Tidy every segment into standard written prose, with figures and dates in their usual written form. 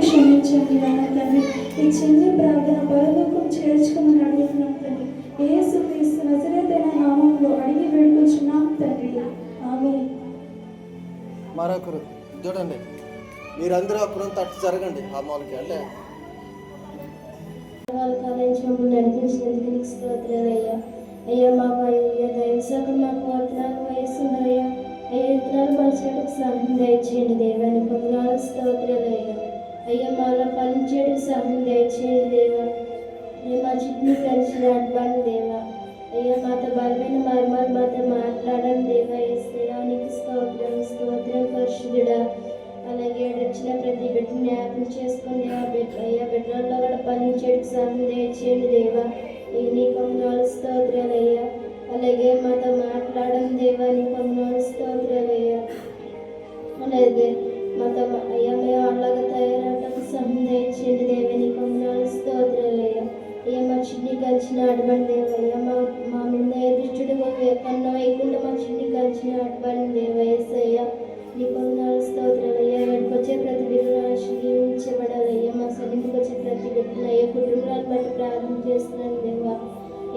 క్షమించండి నాన్న తండ్రి. ఈ చిన్ని ప్రార్థన పరలోకం చేర్చుకుని అడుగుతున్నాం తండ్రి. యేసు క్రీస్తు నజరేతైన నామములో అడిగి వేడుకొచ్చున్నాం తండ్రి. ఆమేన్. మరొకరు చూడండి, మీరందరూ అప్పుడు తట్టు జరగండి. ఆ మూలకి అంటే నడిపించినందుకు స్తోత్రాలయ్యా. అయ్యా మాకు అయ్యా దైవశాఖం మాకు వందనాలు వయసున్నాయ్యా. అయ్యా ఇతరాలు పరిచేటకు సహాయం దయచేయండి దేవా. నీకు వందనాలు స్తోత్రాలయ్యా. అయ్యా మాలో ఫలించేటకు సహాయం దయచేయండి దేవా. అయ్యా మా చుట్టూ కలిసి నడపండి దేవా. అయ్యా మాతో బలమైన మర్మాలు మాతో మాట్లాడండి దేవా. యేసయ్యా నీకు స్తోత్రం స్తోత్రం పరిశుద్ధుడా. అలాగే వచ్చిన ప్రతి బిడ్డని జ్ఞాపకం చేసుకుని అయ్యా బిడ్డల్లో కూడా ఫలించేటకు సహాయం దయచేయండి దేవా. నీకు వందనాలు స్తోత్రాలయ్యా. అలాగే మాతో మాట్లాడడం దేవా. నీకు వందనాలు స్తోత్రాలయ్యా. అలాగే మాతో అయ్యా మేము అలాగే తయారవటకు సహాయం దయచేయండి దేవా. నీకు వందనాలు స్తోత్రాలయ్యా. అయ్యా మా చిన్ని కలిసిన అడబండి దేవా. అయ్యా మా మీద ఎదురుచుడు కన్నా వేయకుండా మా చిన్ని కలిసిన అడబండి దేవా. యేసయ్యా నీకు వందనాలు స్తోత్రాలయ్యా. వచ్చే ప్రతి బిడ్డను ఆశీర్వదించబడాలయ్యా. మా సన్నిధికి వచ్చే ప్రతి బిడ్డను ఏ కుటుంబాలను బట్టి ప్రార్థన చేస్తున్నాను దేవా.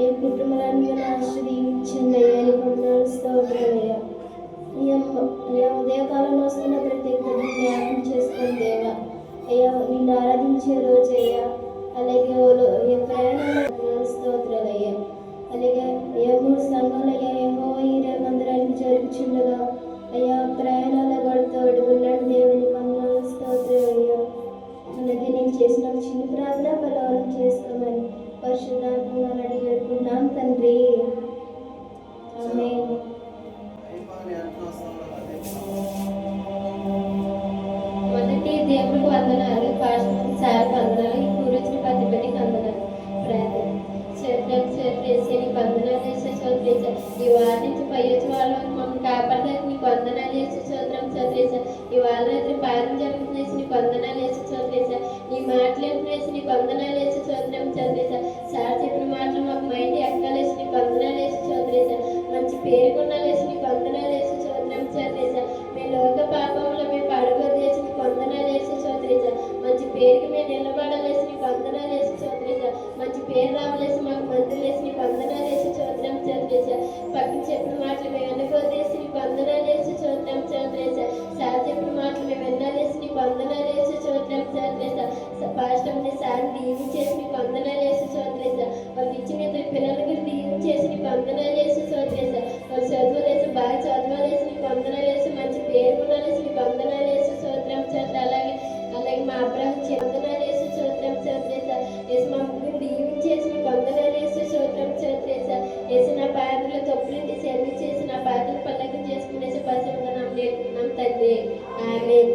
ఏ కుటుంబాలను కూడా ఆశీర్వదించండి అయ్యా. నీకు వందనాలు స్తోత్రాలయ్యా. అయ్యా ఉదయకాలంలో వస్తున్న ప్రతి ఒక్కరిని జ్ఞాపకం చేసుకోండి దేవా. అయ్యా నిన్ను ఆరాధించే రోజు అయ్యా. అలాగే ప్రయాణంలో స్తోత్రాలయ్యా. అలాగే అయ్యా 3 సంఘాలు అయ్యా యెహోవా ఈరే మందిరానికి జరుగుచుండగా అయ్యా ప్రయాణాల గడుతోడు ఉన్నాడు దేవుని వందనాలు స్తోత్రాలయ్యా. అలాగే నేను చేసిన చిన్న ప్రార్థన బలవరం చేసుకోమని పరిశుద్ధాత్మను అడిగి పెట్టుకున్నాం తండ్రి. ఆమేన్. మొదటి దేవుడికి వందనాలు, పాస్టర్ సార్కి వందనాలు, ఈ పూర్వచ్చిన ప్రతి బిడ్డకి వందనాలు. ప్రార్థన నీకు వందనాలు చేసే చోట్లేస ఈ వారి నుంచి పై వచ్చి వాళ్ళు మమ్మల్ని కాపాడడానికి నీకు వందనాలు చేసే చోత్రం చోట్లేస ఈ వాళ్ళ రాత్రి పాదం జరుగుతున్నేసి నీకు వందనాలు చేసే చోట్లేస నీ మాటలు వేసి నీకు వందనాలు వేసే చోత్రం చోట్లేస సార్ చెప్పిన మాటలు మాకు మైండ్ ఎక్కాలేసి నీకు వందనాలు వేసే చోట్లేస మంచి పేరు కొనాలేసి నీకు వందనాలు వేసే చోత్రం చోట్లేస మేము లోక పాపంలో మేము పడుకోలు చేసి నీకు వందనాలు వేసే చోట్లేస మంచి పేరుకి మేము నిలబడాలేసి నీకు వందనాలు వేసే చోట్లేస మంచి పేరు రావలేసి మాకు మందులు వేసి నీకు వందనాలు వేసి చోత్రం చదివేసా. పక్కన చెప్పిన మాటలు మేము వెనకొదేసి నీకు వందనాలు వేసి చోత్రం చదివేసా. సార్ చెప్పిన మాటలు మేము వెన్నాలేసి నీకు వందనాలు వేసి చోత్రం చదివేసా. పాస్టర్ని సార్ దీవించేసి నీకు వందనాలు వేసి చోట్లేసా. వాళ్ళు ఇచ్చిన పిల్లలకి దీవించేసి నీకు వందనాలు వేసి చోట్లేసా. వాళ్ళు చదువులేసి బాగా చదవాలేసి నీకు వందనాలు వేసి మంచి పేరు కొనాలేసి నీకు వందనాలు వేసి చోత్రం చోట్ల అలాగే మా అబ్రాహం వందనాలు వేసి చోత్రం చదివేసా. వేసి మా ముగ్గురు దీవించేసి నీకు వందనాలు వేసి చోత్రం చదివేసా. వేసి నా పాత్రలు తప్పులు సెల్వి చేసి నా పాత్రలు పల్లకం చేసుకునేసి పరిశుభ్రంగా నమ్ముతున్నాం తండ్రి. ఆమేన్.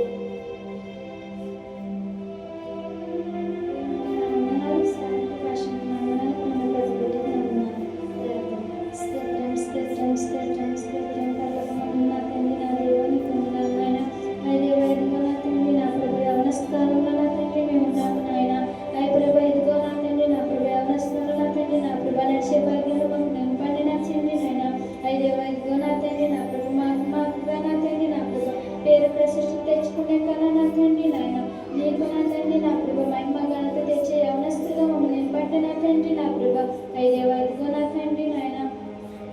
పేరు ప్రశస్తి తెచ్చుకునే కన్నా నా తండ్రి నాయన నీకు నా తండ్రి నా ప్రభ మహిమ ఘనత తెచ్చే యవనస్తుగా మమ్మల్ని నింపండి నా తండ్రి నా ప్రభ. ఐదేవో ఇదిగో నా తండ్రి నాయన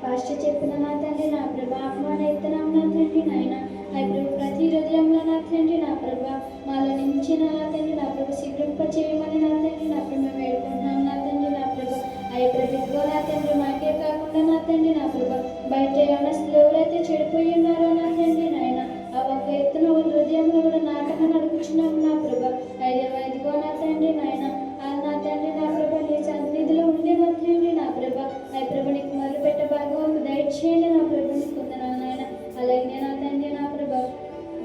పాస్టర్ చెప్పిన నా తండ్రి నా ప్రభ ఆహ్వాన ఇత్తనం నా తండ్రి నాయన అప్పుడు ప్రతి హృదయంలో నా తండ్రి నా ప్రభ మాలో నించిన నా తండ్రి నా ప్రభ శీఘ్రంప చేయమని నా తండ్రి నా ప్రభ మేము వేడుకుంటున్నాం నా తండ్రి నా ప్రభ. అయ్యి ప్రభుత్వ నా తండ్రి మాకే కాకుండా నా తండ్రి నా ప్రభ బయట యవనస్తులు ఎవరైతే చెడిపోయి ఉన్నారో నా తండ్రి నాయన ఆ ఒక్క ఎత్తున హృదయంలో కూడా నాటకం నడుపుచున్నాం నా ప్రభ. ఐదిగో నా తండ్రి నాయన నా తండ్రి నా ప్రభ నీ సన్నిధిలో ఉండే నా తండ్రి నా ప్రభ అయ్యి ప్రభ నీకు మొదలు పెట్టే భాగం దయచేయండి నా ప్రభ నీకు వందనాలు నాయన. అలాగే నా తండ్రి నా ప్రభ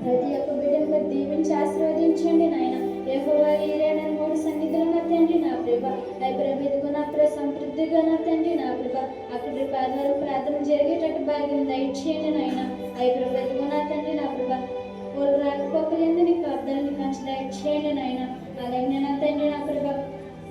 ప్రతి ఒక్క బిడ్డను దీవించి ఆశీర్వదించండి నాయన. యెహోవా ఈరే నా 3 సన్నిధిలో నా తండ్రి నా ప్రభ అయ్యి ప్రభ ఇదిగో నా ప్రభ సమృద్ధిగా నా తండ్రి నా ప్రభ అక్కడ ప్రార్థన జరిగేటట్టు భాగ్యం దయచేయండి నాయన. అయ్యి ప్రభ ఇదిగో నా తండ్రి నా ప్రభ వాళ్ళు రాకపోకలేదు నీకు అర్థాన్ని కంచి దయచేయండి నాయన. అలాగే నా తండ్రి నా ప్రభ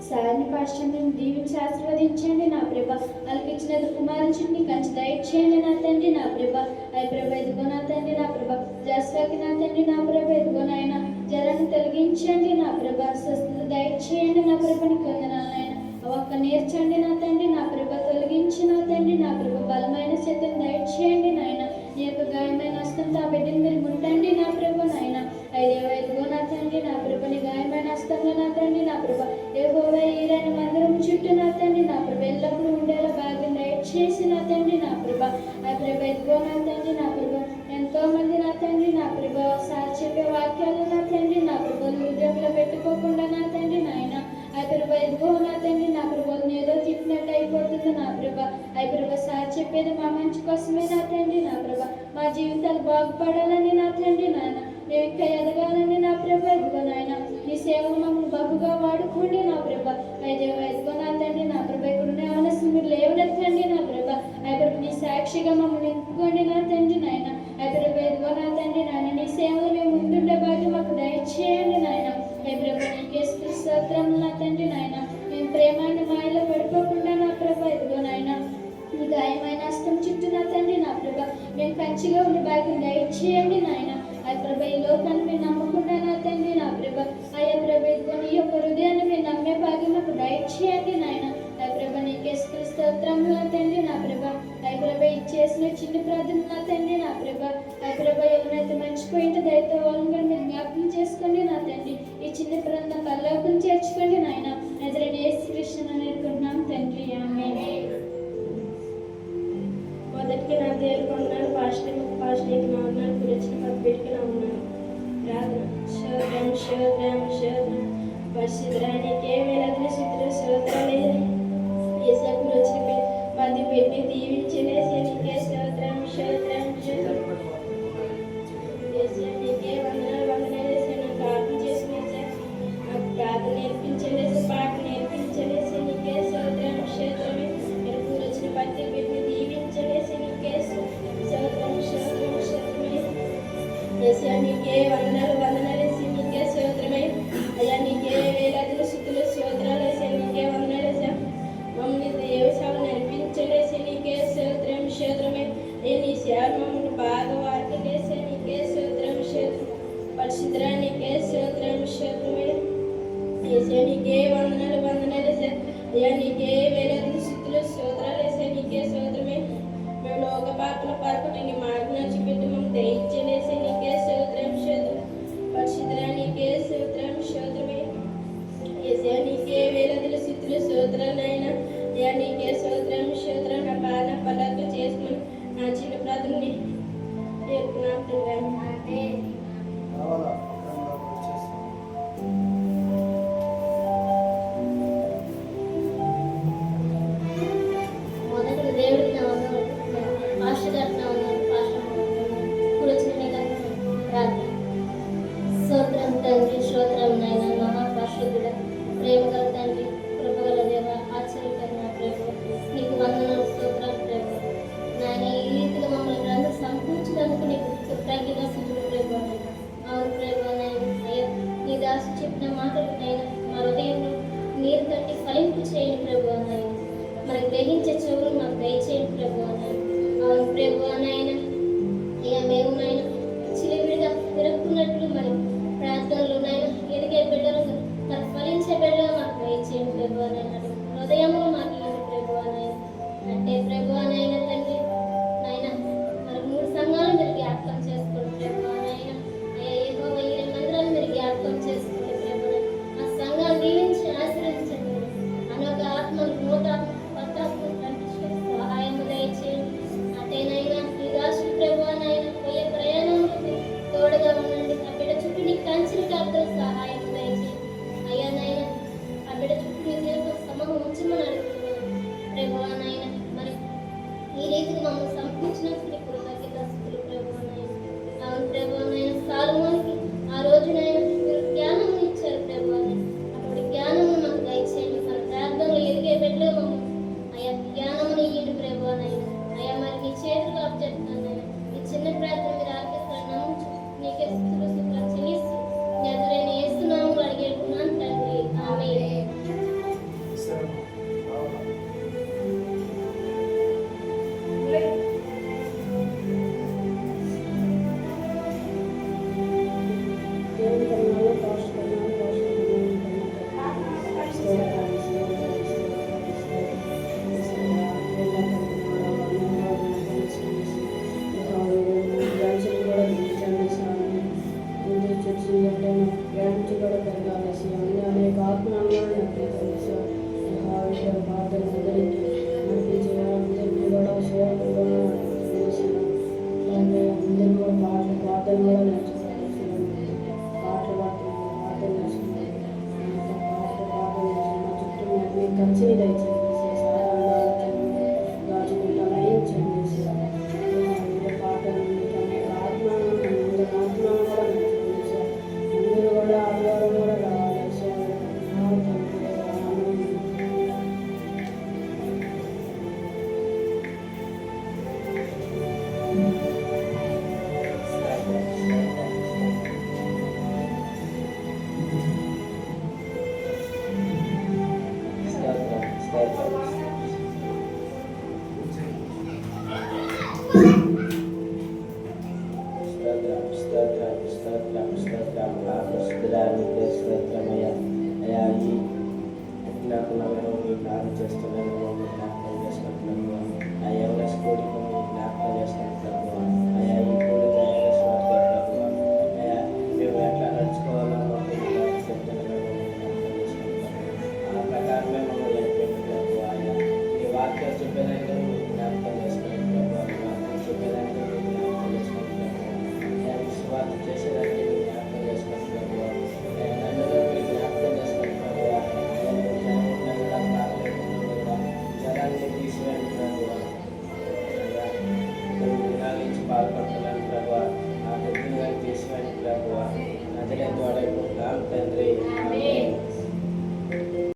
సారిని పాశ్చాన్ని దీవించి ఆశీర్వదించండి నా ప్రభ. వాళ్ళకి ఇచ్చిన కుమారుని కంచి దయచేయండి నా తండ్రి నా ప్రభ. అయ్యి ప్రభ ఇదిగో నా తండ్రి నా ప్రభ జస్వాకి నా తండ్రి నా ప్రభ ఇదిగో నాయన జ్వరాన్ని తొలగించండి నా ప్రభా, స్వస్థత దయచేయండి నా ప్రభని కొందనాలైనా ఒక్క నేర్చండి నా తండ్రి, నా ప్రభ తొలగించి నా తండ్రి, నా ప్రభ బలమైన శక్తిని దయచేయండి నాయన. నీ యొక్క గాయమైన హస్తంతో ఆ బిడ్డని మీరు ముట్టండి నా ప్రభ నాయన. ఐదేవైదుగో నా తండ్రి, నా ప్రభని గాయమైన హస్తంలో నా తండ్రి, నా ప్రభ యెహోవా ఈరైన మందిరం చుట్టూ నా తండ్రి, నా ప్రభ ఎల్లప్పుడూ ఉండేలా భాగ్యం దయచేసి నా తండ్రి, నా ప్రభ ఆ ప్రభ ఎదుగో నా తండ్రి, నా ప్రభ ఎంతో మంది నా తండ్రి, నా ప్రభ చెప్పే వాక్యాలు నా తండ్రి, నా ప్రభ హృదయంలో పెట్టుకోకుండా నా తండ్రి నాయన ఆ ప్రభ ఎదుగో నా తండ్రి, నా ప్రభని ఏదో తిప్పినట్టు అయిపోతుంది నా ప్రభ. ఆ ప్రభ సార్ చెప్పేది మా మంచి కోసమే నా తండ్రి, నా ప్రభ మా జీవితాలు బాగుపడాలని నా తండ్రి నాయన, మేము ఇంకా ఎదగాలని నా ప్రభ ఎదుగో నాయన. నీ సేవలు మమ్మల్ని బహుగా వాడుకోండి నా ప్రభ. ఎదుగో నా తండ్రి, నా ప్రభ ఇక్కడున్న ఆలస్యం మీరు లేవనెత్తండి నా ప్రభ. ఆ ప్రభ నీ సాక్షిగా మమ్మల్ని నింపుకోండి నా తండ్రి నాయన. ఆ ప్రభ ఎదుగో నా తండ్రి నాయన, నీ సేవలు మేము ముందుండే భాగ్యం మాకు దయచేయండి నాయన. ఏ ప్రభ నీకే స్తోత్రం నా తండ్రి నాయన. మేము ప్రేమాన్ని మాయలో పడిపోకుండా నా ప్రభ ఎదుగో నాయన, నీ గాయమైన హస్తం చుట్టూ నా తండ్రి, నా ప్రభ మేము కంచిగా ఉండి భాగ్యం దయచేయండి నాయన. ఆ ప్రభ ఈ లోకాన్ని మేము నమ్మకుండా నా తండ్రి, నా ప్రభ అయ్యా ప్రభ ఇదిగో నీ యొక్క హృదయాన్ని మేము నమ్మే భాగ్యం మాకు దయచేయండి నాయన. ఆ ప్రభ నీకే స్తోత్రం నా తండ్రి, నా ప్రభ ఆ ప్రభ ఇచ్చేసిన చిన్న ప్రార్థన నా తండ్రి, నా ప్రభ ఆ ప్రభ ఎవరైతే మర్చిపోయింటే దయతో వాళ్ళని కూడా మీరు జ్ఞాపకం చేసుకోండి నా తండ్రి. ఈ చిన్న ప్రార్థన పరలోకం చేర్చుకోండి నాయన. నజరేయుడైన యేసు కృష్ణుని అనుకుంటున్నాం తండ్రి, ఆమేన్. మొదటికి నా దేవుడు ఉన్నాడు, పాస్టర్కి నా ఉన్నాడు, గురించిన పప్పిడికి నా ఉన్నాను. ప్రార్థన శోధం శోధం శోధం పరిశుద్ధానికి వేలదిన శుద్ధులు శోధరాలే ఏసాకు వచ్చిన పది పెట్టి దీవించలేసి నీకే శోధం శోధం శోధం నీకే వందనాలేసి నాకు ప్రార్థన చేసి నాకు ప్రార్థన నేర్పించలేసి పాట నేర్పించలేసి నీకే శోధం శోధమే మీరు వచ్చిన పది పెట్టి దీవించలేసి నీకే శోధం శోధం శోధమే నీకే వందనాలేసి నీకే శోధమే అయ్యా నీకే వేలాదిన శుద్ధులు శోధరాలేసి నీకే వందనాలేసా మమ్మల్ని దేవసేవ నడిపించలేసి నీకే శోధం శోధమే నీ సేవ మమ్మల్ని బాగా వాడలేసి నీకే శోధం శోధం పరిశుద్ధ నీకే శోధం శోధమే ఏసే నీకే వందనాలేసా అయ్యా నీకే వేలాదిన శుద్ధులు శోధరాలేసా నీకే శోధమే మేము లోక పాపల పరపటి నీ మార్గం చూపెట్టి మమ్మల్ని దయించలేసి నీకే శోధం శోధం పరిశుద్ధ నీకే శోధం శోధమే ఏసే నీకే వేలాదిన శుద్ధులు శోధరాలైనా అయ్యా నీకే శోధం శోధరం నా బాధ పదార్థం చేసుకుని నా చిన్న ప్రార్థనని రావాలా అక్కడ వచ్చేస్తాం. మొదటి దేవుడికి నా వందనాలు, పాస్టర్ గారికి నా వందనాలు, పాస్టర్ ఇప్పుడు వచ్చిన ప్రార్థన. స్తోత్రం తండ్రి, స్తోత్రం నాయన, మహాపరిశుద్ధుడ, ప్రేమగల తండ్రి, కృపగల దేవ, ఆశ్చర్యకరమైన ప్రేమ, నీకు వందనాలు, స్తోత్రాలు ప్రేమ నాయన. ఈ రీతిగా మమ్మల్ని గ్రంథం సమకూర్చడానికి నీకు కృతజ్ఞతగా సిద్ధుడు ప్రేమ. అవును ప్రేమ నాయన, అయ్యా నీ దాసు చెప్పిన మాటలు నాయన మా హృదయంలో నీరు తట్టి ఫలింపు చేయని ప్రభు నాయన, మనకు గ్రహించే చెవులు మాకు దయచేయండి ప్రభు నాయన. అవును ప్రభు నాయన, అయ్యా మేము నాయన చిలివిడిగా తిరుగుతున్నట్లు మరి ప్రార్థనలు నాయన ఎదిగే బిడ్డలు ఫలించే బిడ్డలు మాకు దయచేయండి ప్రభు నాయన. హృదయంలో మాకు ఇవ్వండి ప్రభు నాయన. అంటే ప్రభు నాయన తండ్రి నాయన మరి 3 సంఘాలు మీరు జ్ఞాపకం చేసుకోండి ప్రభు నాయన. అయ్యా యెహోవా ఈ మందిరాలు మీరు జ్ఞాపకం చేసుకోండి ప్రభు నాయన. ఆ సంఘాలు దీవించి ఆశీర్వదించండి. అనేక ఆత్మలు నూతాత్మ సహాయం దయచేయండి. అటేనైనా ఈ దాసుడు ప్రభు నాయన పోయే ప్రయాణం ఖర్చుని దయచేయండి సహాయంగా దాచుకుంటామని ఇచ్చండి పాటలు ఆత్మను కూడా నచ్చింది అందరూ కూడా ఆదివారం కూడా రావాలి సార్ స్తోత్రమయ్యా అయ్యా ఈ నాకు నమ్మకం మీ ప్రార్థన చేస్తున్నాను